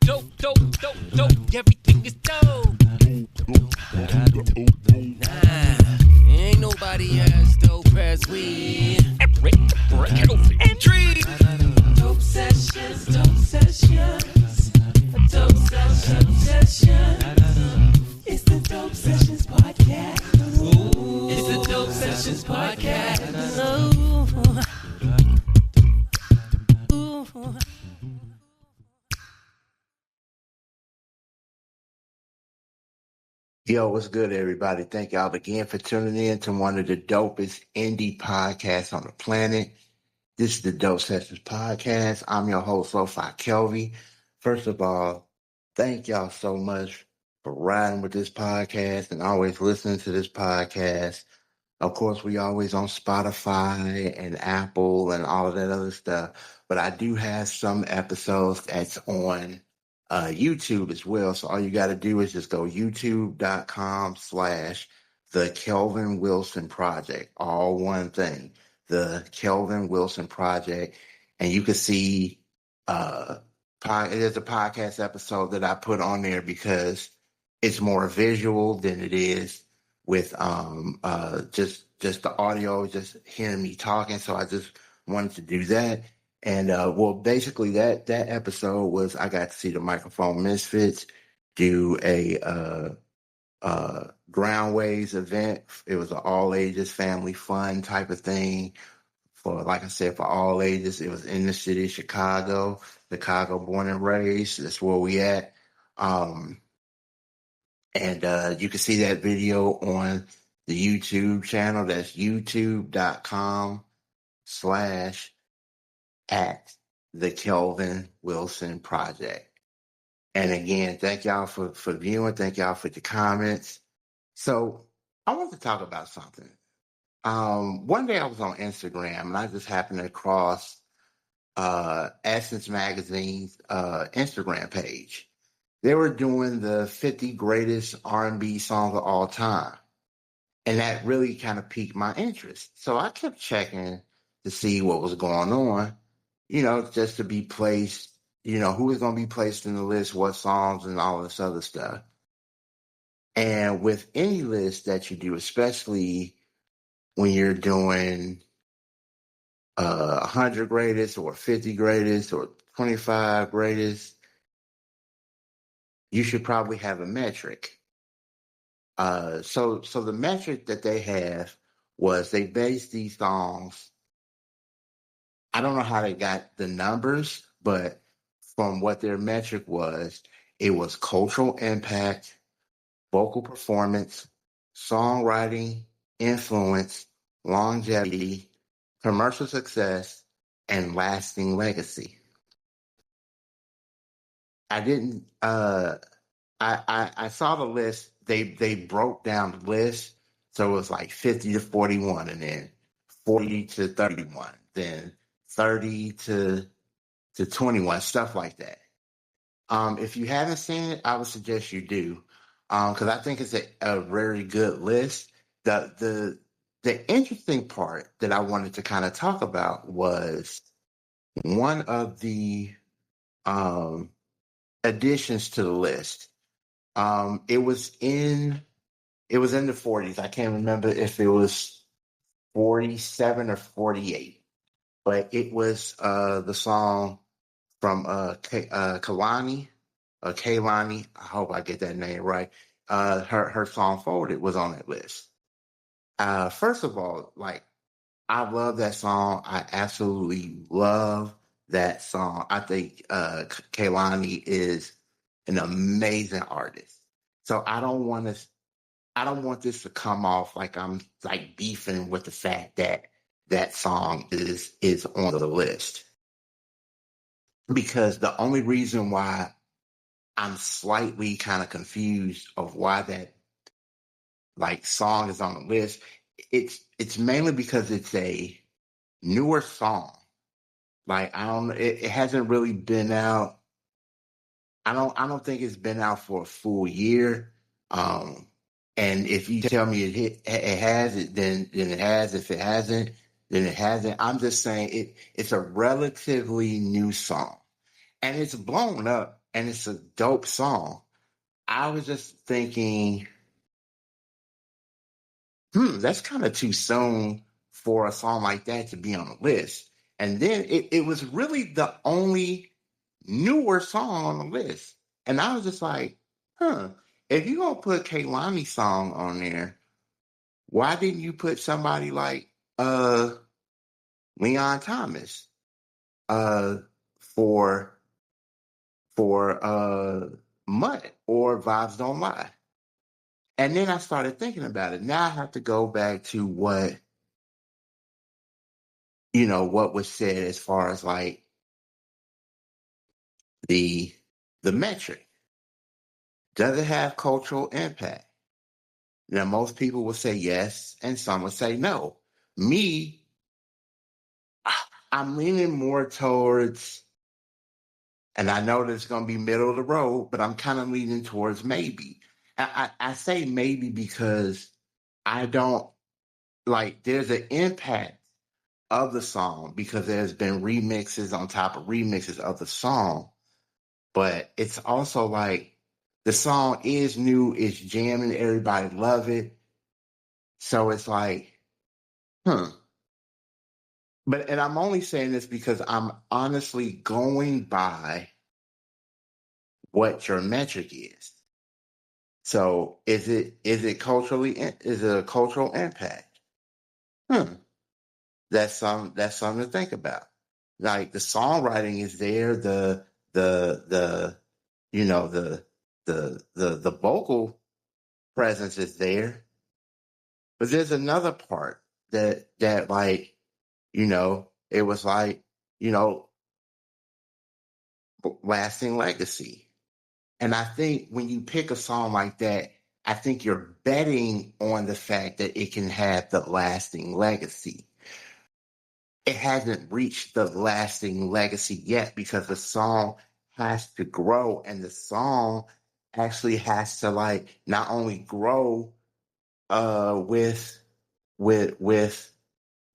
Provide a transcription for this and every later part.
Dope, dope, dope, dope. Everything is dope. Nah, ain't nobody as dope as we. Kelvy. Entry. Dope sessions, dope sessions. Dope sessions. It's the Dope Sessions podcast. Ooh. It's the Dope Sessions podcast. Ooh. Yo, what's good, everybody? Thank y'all again for tuning in to one of the dopest indie podcasts on the planet. This is the Dope Sessions Podcast. I'm your host, LoFi Kelvy. First of all, thank y'all so much for riding with this podcast and always listening to this podcast. Of course, we always on Spotify and Apple and all of that other stuff. But I do have some episodes that's on YouTube as well. So all you got to do is just go youtube.com/The Kelvin Wilson Project. All one thing, The Kelvin Wilson Project. And you can see there's a podcast episode that I put on there because it's more visual than it is with just the audio, just hearing me talking. So I just wanted to do that. And well, basically that episode was I got to see the Microphone Misfits do a Groundways event. It was an all ages family fun type of thing for, like I said, for all ages. It was in the city of Chicago born and raised. That's where we at. And you can see that video on the YouTube channel. That's youtube.com/The Kelvin Wilson Project. And again, thank y'all for viewing. Thank y'all for the comments. So I want to talk about something. One day I was on Instagram and I just happened across Essence Magazine's Instagram page. They were doing the 50 greatest R&B songs of all time. And that really kind of piqued my interest. So I kept checking to see what was going on, just to be placed, who was going to be placed in the list, what songs and all this other stuff. And with any list that you do, especially when you're doing 100 greatest or 50 greatest or 25 greatest, you should probably have a metric. So the metric that they have was they based these songs. I don't know how they got the numbers, but from what their metric was, it was cultural impact, vocal performance, songwriting, influence, longevity, commercial success, and lasting legacy. I didn't. I saw the list. They broke down the list, so it was like 50 to 41, and then 40 to 31, then 30 to 21, stuff like that. If you haven't seen it, I would suggest you do, because I think it's a very good list. The interesting part that I wanted to kind of talk about was one of the additions to the list. It was in the 40s. I can't remember if it was 47 or 48, but it was the song from Kehlani. Kehlani, I hope I get that name right. Her song "Folded" was on that list. First of all, I love that song. I absolutely love that song. I think Kehlani is an amazing artist. So I don't want this to come off like I'm like beefing with the fact that that song is on the list. Because the only reason why I'm slightly kind of confused of why that song is on the list, it's mainly because it's a newer song. It hasn't really been out. I don't think it's been out for a full year. And if you tell me it has it, then it has. If it hasn't, then it hasn't. I'm just saying it's a relatively new song. and it's blown up and it's a dope song. I was just thinking, that's kind of too soon for a song like that to be on the list. And then it was really the only newer song on the list. And I was just like, if you're going to put Kehlani's song on there, why didn't you put somebody like Leon Thomas uh, for Mutt or Vibes Don't Lie? And then I started thinking about it. Now I have to go back to what what was said as far as like the metric. Does it have cultural impact? Now most people will say yes, and some will say no. Me, I'm leaning more towards, and I know that it's going to be middle of the road, but I'm kind of leaning towards maybe. I say maybe because I don't like. There's an impact of the song because there's been remixes on top of remixes of the song. But it's also like the song is new, it's jamming, everybody love it. So it's like, hmm. And I'm only saying this because I'm honestly going by what your metric is. So is it a cultural impact? Hmm. That's something to think about. Like the songwriting is there, the you know the vocal presence is there, but there's another part that like it was like you know lasting legacy. And I think when you pick a song like that, I think you're betting on the fact that it can have the lasting legacy. It hasn't reached the lasting legacy yet because the song has to grow, and the song actually has to like not only grow with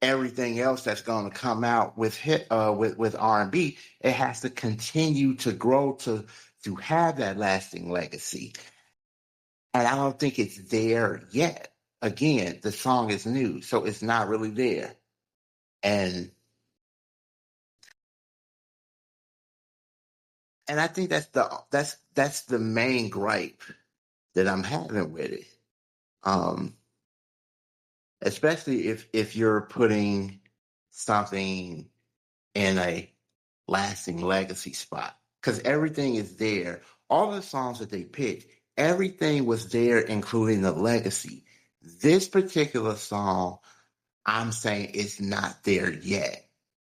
everything else that's going to come out with with R&B. It has to continue to grow to have that lasting legacy. And I don't think it's there yet. Again, the song is new, so it's not really there. And I think that's the main gripe that I'm having with it. Um, Especially if you're putting something in a lasting legacy spot, because everything is there. All the songs that they picked, everything was there, including the legacy. This particular song, I'm saying, is not there yet.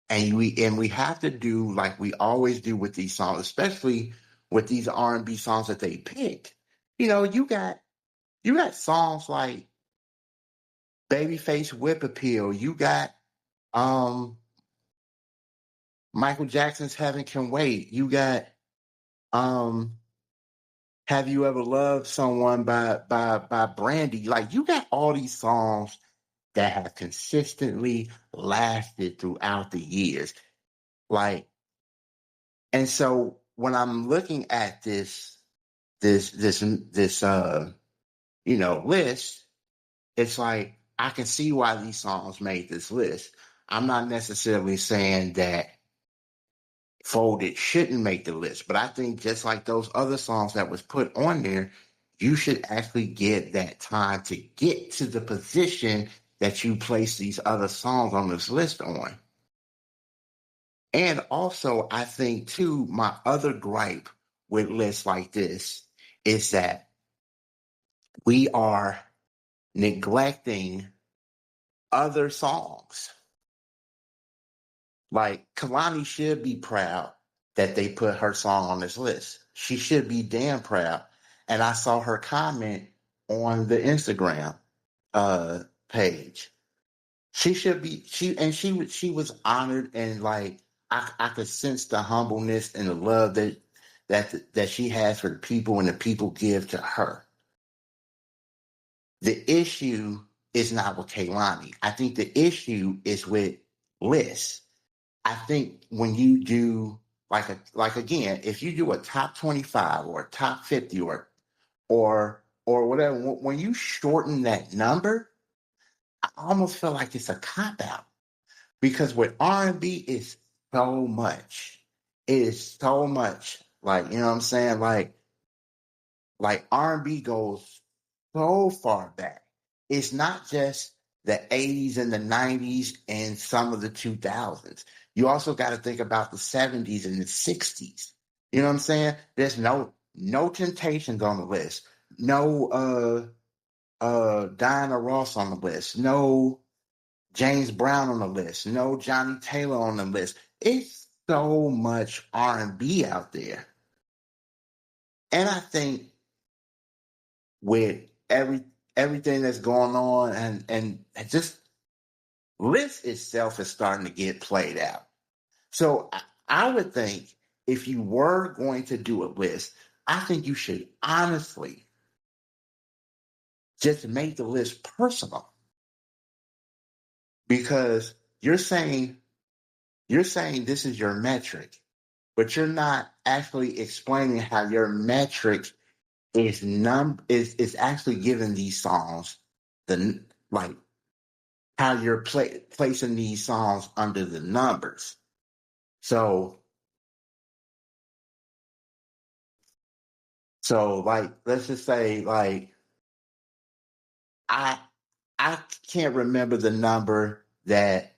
And we have to do like we always do with these songs, especially with these R&B songs that they picked. You got songs like Babyface Whip Appeal. You got um Michael Jackson's Heaven Can Wait. You got um Have You Ever Loved Someone by Brandy. Like you got all these songs that have consistently lasted throughout the years. Like, and so when I'm looking at this list, it's like I can see why these songs made this list. I'm not necessarily saying that Folded shouldn't make the list, but I think just like those other songs that was put on there, you should actually get that time to get to the position that you place these other songs on this list on. And also, I think too, my other gripe with lists like this is that we are neglecting other songs. Like Kalani should be proud that they put her song on this list. She should be damn proud. And I saw her comment on the Instagram page. She should be she was honored, and like I could sense the humbleness and the love that she has for the people and the people give to her. The issue is not with Kehlani. I think the issue is with Liz. I think when you do like again, if you do a top 25 or a top 50 or whatever, when you shorten that number, I almost feel like it's a cop out because with R&B is so much. It is so much. Like, you know what I'm saying? Like R&B goes so far back. It's not just the 80s and the 90s and some of the 2000s. You also got to think about the 70s and the 60s. You know what I'm saying? There's no Temptations on the list. No Diana Ross on the list. No James Brown on the list. No Johnny Taylor on the list. It's so much R&B out there. And I think with everything that's going on and just list itself is starting to get played out. So I would think if you were going to do a list, I think you should honestly just make the list personal because you're saying this is your metric, but you're not actually explaining how your metric is actually giving these songs the like how you're placing these songs under the numbers. So like let's just say like I I can't remember the number that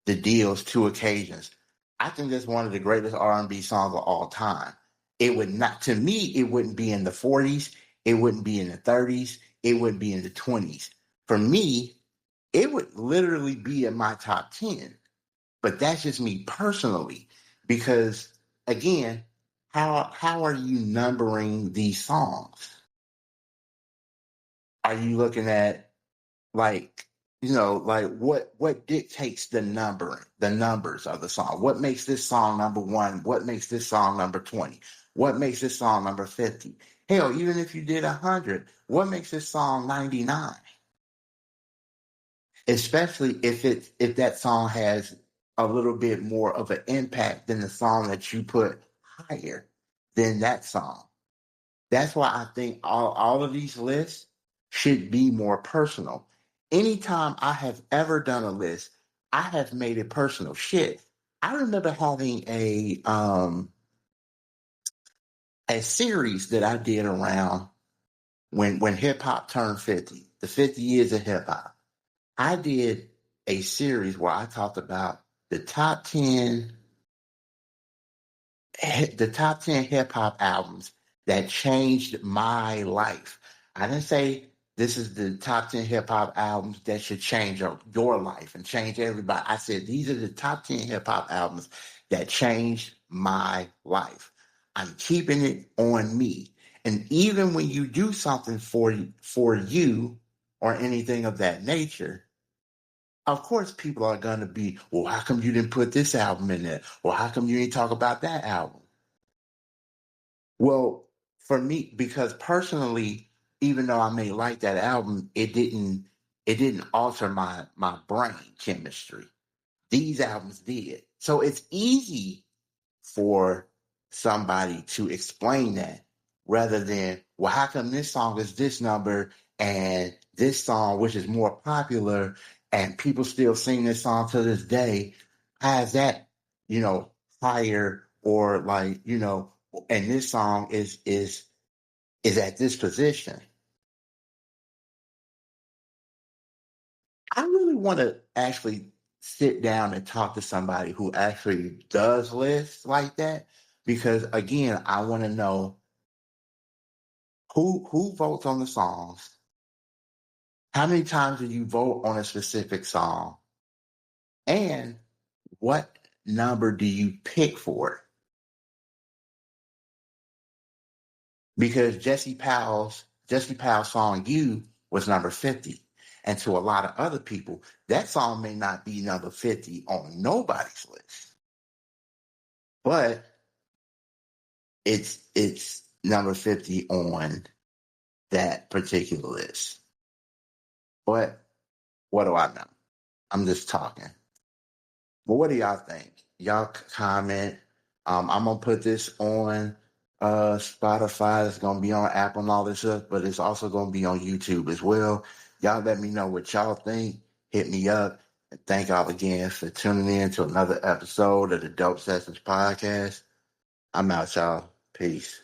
the Deal's Two Occasions. I think that's one of the greatest R&B songs of all time. It would not, to me, it wouldn't be in the 40s. It wouldn't be in the 30s. It wouldn't be in the 20s. For me, it would literally be in my top 10. But that's just me personally. Because again, how are you numbering these songs? Are you looking at like like what dictates the numbers of the song? What makes this song number one? What makes this song number 20? What makes this song number 50? Hell, even if you did 100, what makes this song 99? Especially if that song has a little bit more of an impact than the song that you put higher than that song. That's why I think all of these lists should be more personal. Anytime I have ever done a list, I have made it personal. Shit. I remember having a series that I did around when hip hop turned 50, the 50 years of hip hop. I did a series where I talked about the top 10 hip hop albums that changed my life. I didn't say this is the top 10 hip hop albums that should change your life and change everybody. I said these are the top 10 hip hop albums that changed my life. I'm keeping it on me. And even when you do something for you or anything of that nature, of course people are going to be, well, how come you didn't put this album in there? Or how come you didn't talk about that album? Well, for me, because personally, even though I may like that album, it didn't alter my brain chemistry. These albums did. So it's easy for somebody to explain that rather than, well, how come this song is this number and this song, which is more popular, and people still sing this song to this day, has that, higher or like, and this song is at this position. I really want to actually sit down and talk to somebody who actually does lists like that because again, I want to know who votes on the songs, how many times do you vote on a specific song, and what number do you pick for it? Because Jesse Powell's song "You" was number 50, and to a lot of other people, that song may not be number 50 on nobody's list, but it's number 50 on that particular list. But what do I know? I'm just talking. But what do y'all think? Y'all comment. I'm gonna put this on Spotify. It's gonna be on Apple and all this stuff, but it's also gonna be on YouTube as well. Y'all let me know what y'all think. Hit me up. And thank y'all again for tuning in to another episode of the Dope Sessions Podcast. I'm out, y'all. Peace.